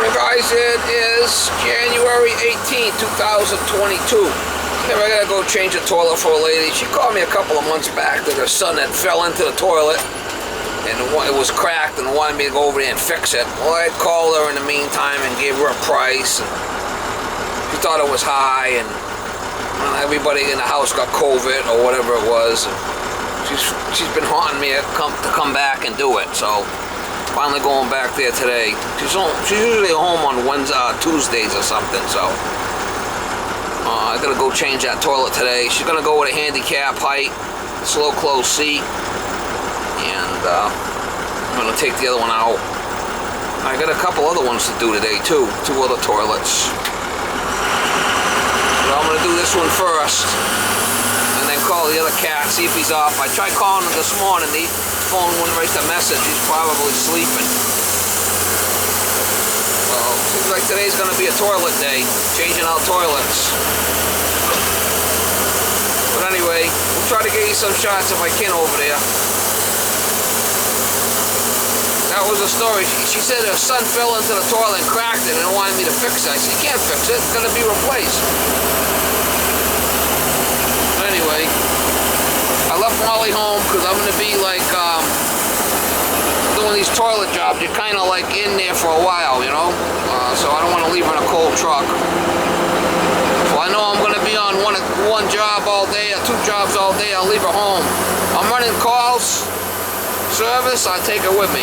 Alright guys, it is January 18, 2022. Here I gotta go change a toilet for a lady. She called me a couple of months back that her son had fell into the toilet and it was cracked and wanted me to go over there and fix it. Well, I called her in the meantime and gave her a price. And she thought it was high, and everybody in the house got COVID or whatever it was. And she's been haunting me to come back and do it. So finally going back there today. She's usually home on Tuesdays or something. So I gotta go change that toilet today. She's gonna go with a handicap height, slow close seat, and I'm gonna take the other one out. I got a couple other ones to do today too, 2 other toilets. So I'm gonna do this one first, and then call the other cat, see if he's off. I tried calling him this morning. The phone wouldn't write the message. He's probably sleeping. Seems like today's gonna be a toilet day, changing out toilets. But anyway, we'll try to get you some shots if I can over there. That was the story. She said her son fell into the toilet and cracked it and wanted me to fix it. I said, you can't fix it, it's gonna be replaced. But anyway, I left Molly home because I'm gonna be like doing these toilet jobs. You're kind of like in there for a while, you know? So I don't want to leave her in a cold truck. So I know I'm going to be on one job all day or 2 jobs all day. I'll leave her home. I'm running calls, service, I'll take her with me.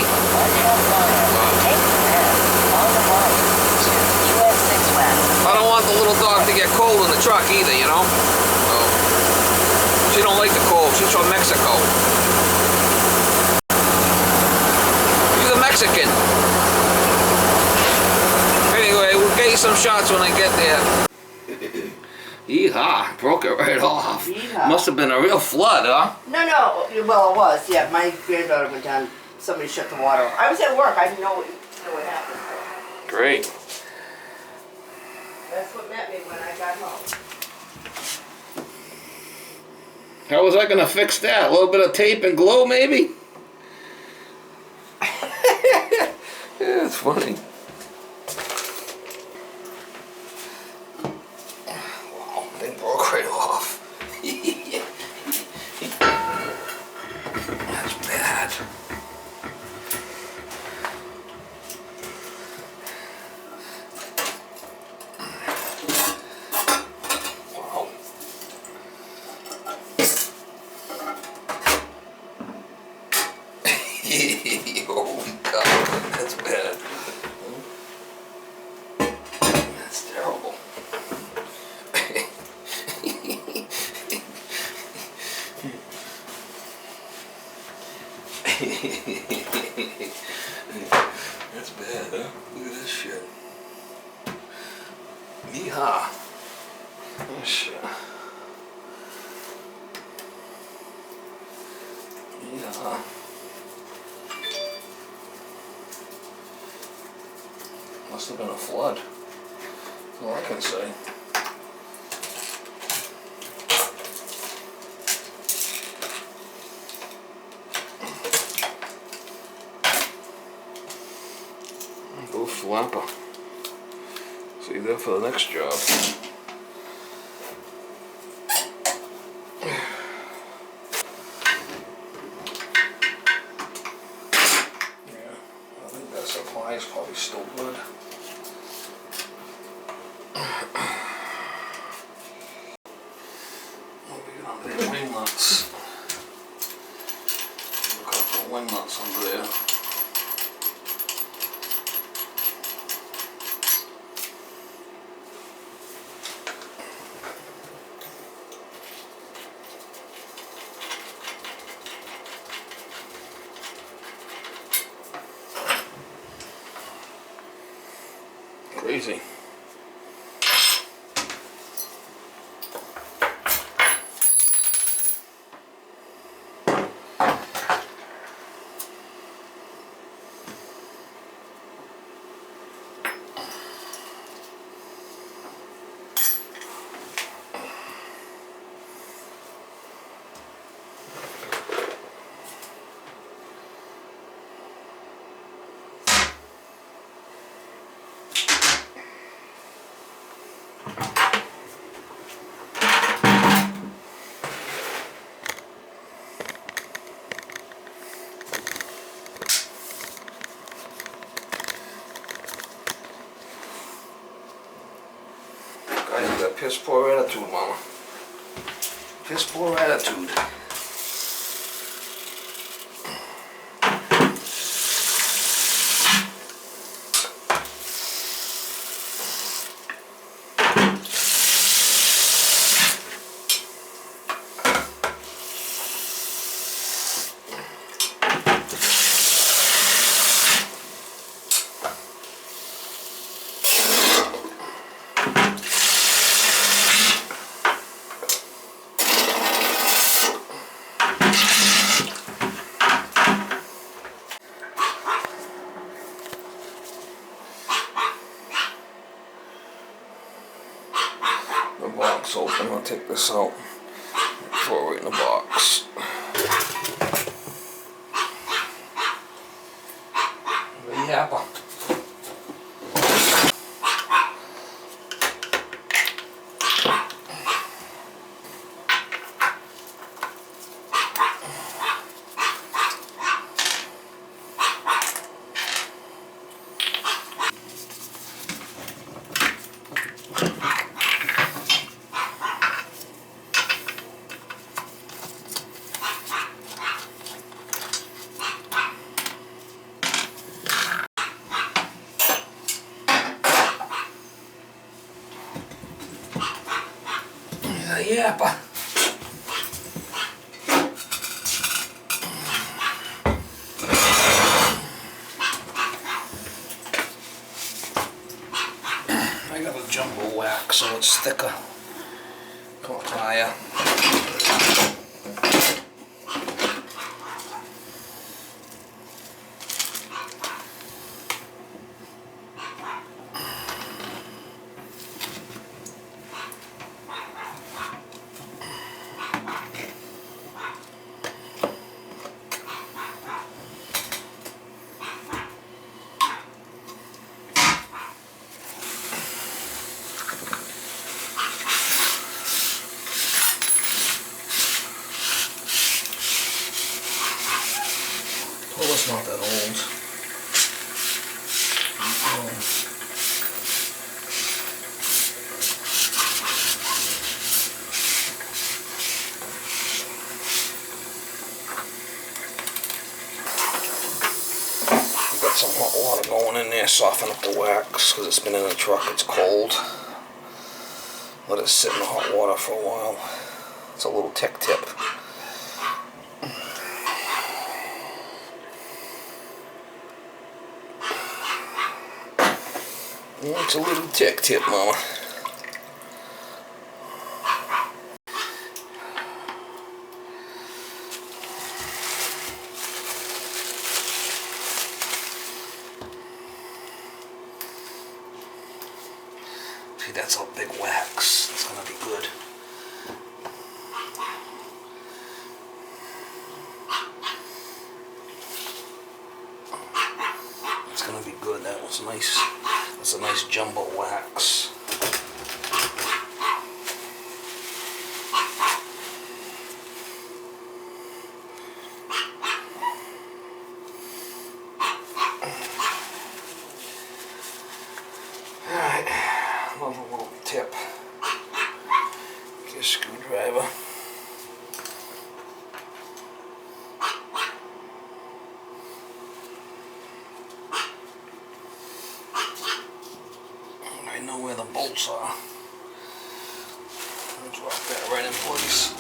I don't want the little dog to get cold in the truck either, you know? So, she don't like the cold. She's from Mexico. Mexican. Anyway, we'll get you some shots when I get there. Yeehaw, broke it right off. Yeehaw. Must have been a real flood, huh? No, well it was, yeah. My granddaughter went down, somebody shut the water off. I was at work, I didn't know what happened. Great. That's what met me when I got home. How was I gonna fix that? A little bit of tape and glue, maybe? Yeah, it's funny. Wow, they broke right off. That's bad. Wow. Oh God, that's bad. That's terrible. That's bad, huh? Look at this shit. Yeehaw. Oh shit. Yeehaw. Must have been a flood. That's all I can say. Go flapper. See you there for the next job. Yeah, I think that supply is probably still good. Wing nuts. Look out for wing nuts under there. Crazy. Piss poor attitude, mama. Piss poor attitude. The box open, I'll take this out, throw it in the box. The yapper. The yapper. I got a jumbo wax so it's thicker. Caught fire. Well, it's not that old. Got some hot water going in there, soften up the wax, because it's been in the truck, it's cold. Let it sit in the hot water for a while. It's a little tech tip. It's a little tech tip, mama. See, that's a big wax. It's gonna be good. It's gonna be good. That was nice. That's a nice jumbo wax. Alright, another little tip. Get a screwdriver. I know where the bolts are. I'll drop that right in place.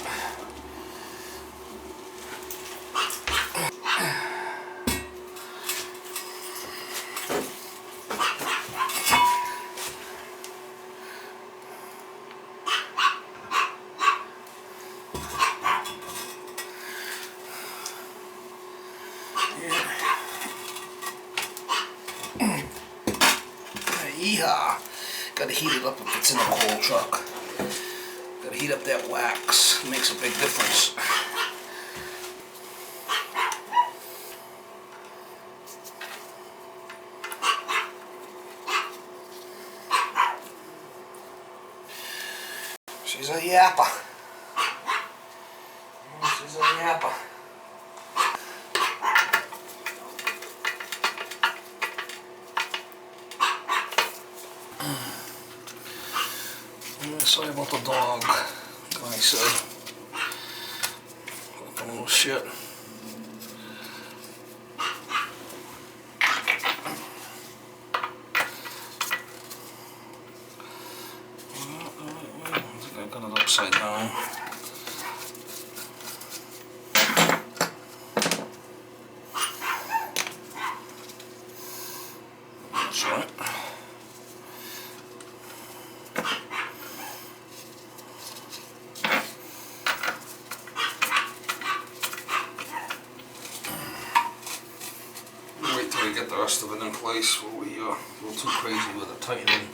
Yeehaw! Gotta heat it up if it's in a cold truck. Gotta heat up that wax. It makes a big difference. She's a yapper. She's a yapper. Sorry about the dog. Like I said, fucking little shit. I think I got it upside down. That's right. Wait till we get the rest of it in place before we a little too crazy with the tightening.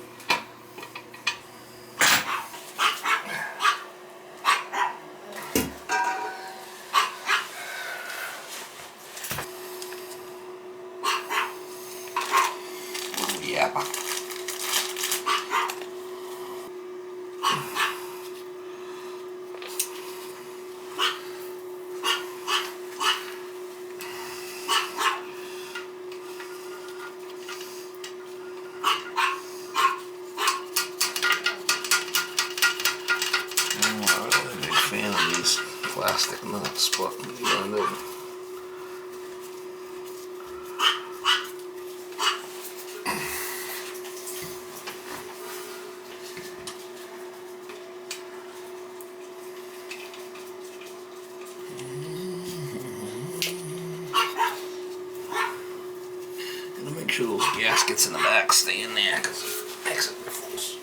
Yappa. I'm not really a big fan of these plastic nuts, but what are you gonna do? Gotta make sure those gaskets in the back stay in there because it makes a difference.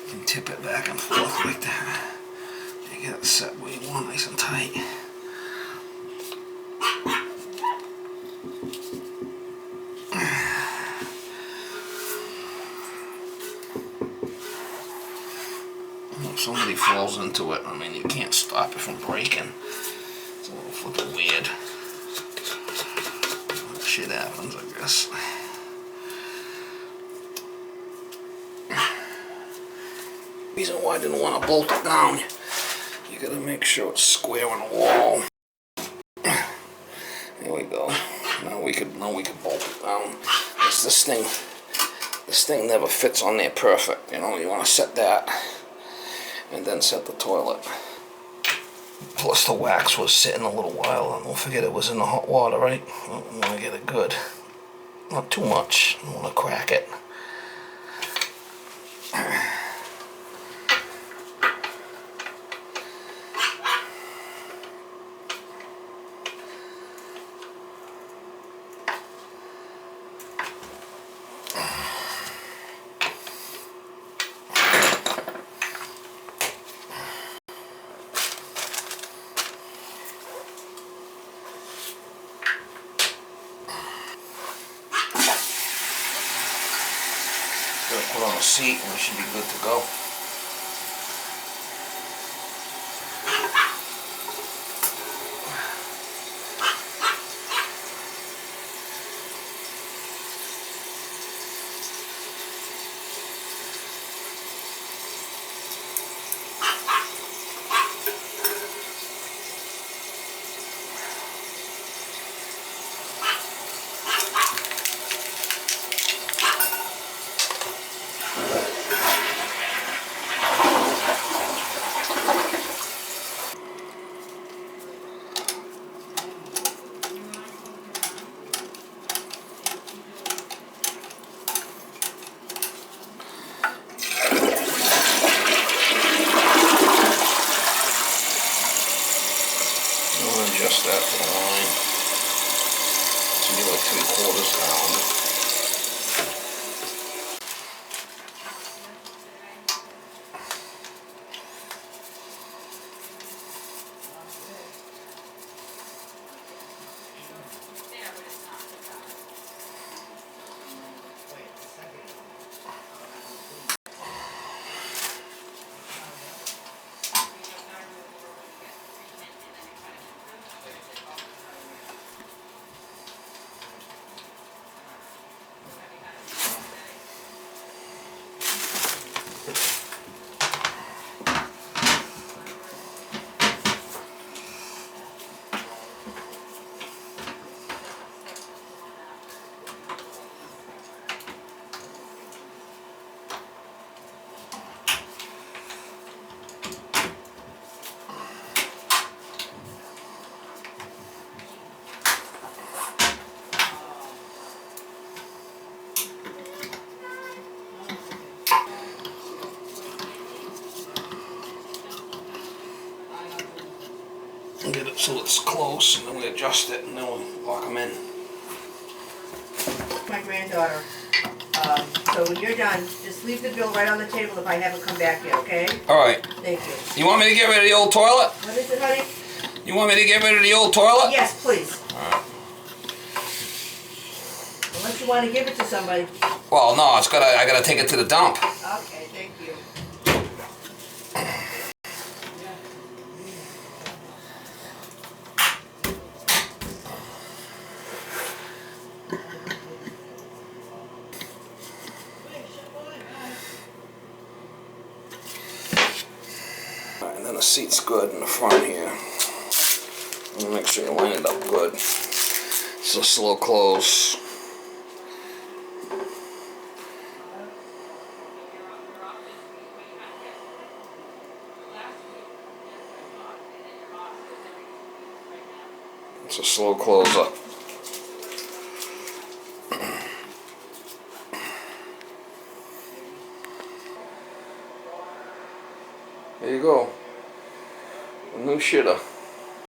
You can tip it back and forth like that. You get it set where you want, nice and tight. If somebody falls into it, I mean, you can't stop it from breaking. It's a little fucking weird. Shit happens, I guess. Reason why I didn't want to bolt it down, you gotta make sure it's square on the wall. There we go. Now we could bolt it down. This thing never fits on there perfect. You know, you want to set that and then set the toilet. Plus the wax was sitting a little while. Don't forget it was in the hot water, right? I want to get it good. Not too much. I don't want to crack it. Put on a seat and we should be good to go. so it's close, and then we adjust it, and then we'll lock them in. My granddaughter. So when you're done, just leave the bill right on the table if I haven't come back yet, okay? All right. Thank you. You want me to get rid of the old toilet? What is it, honey? You want me to get rid of the old toilet? Yes, please. All right. Unless you want to give it to somebody. Well, no, I gotta take it to the dump. Okay, thank you. All right, and then the seat's good in the front here. Make sure you line it up good. It's a slow close. It's a slow closer. There you go. A new shitter.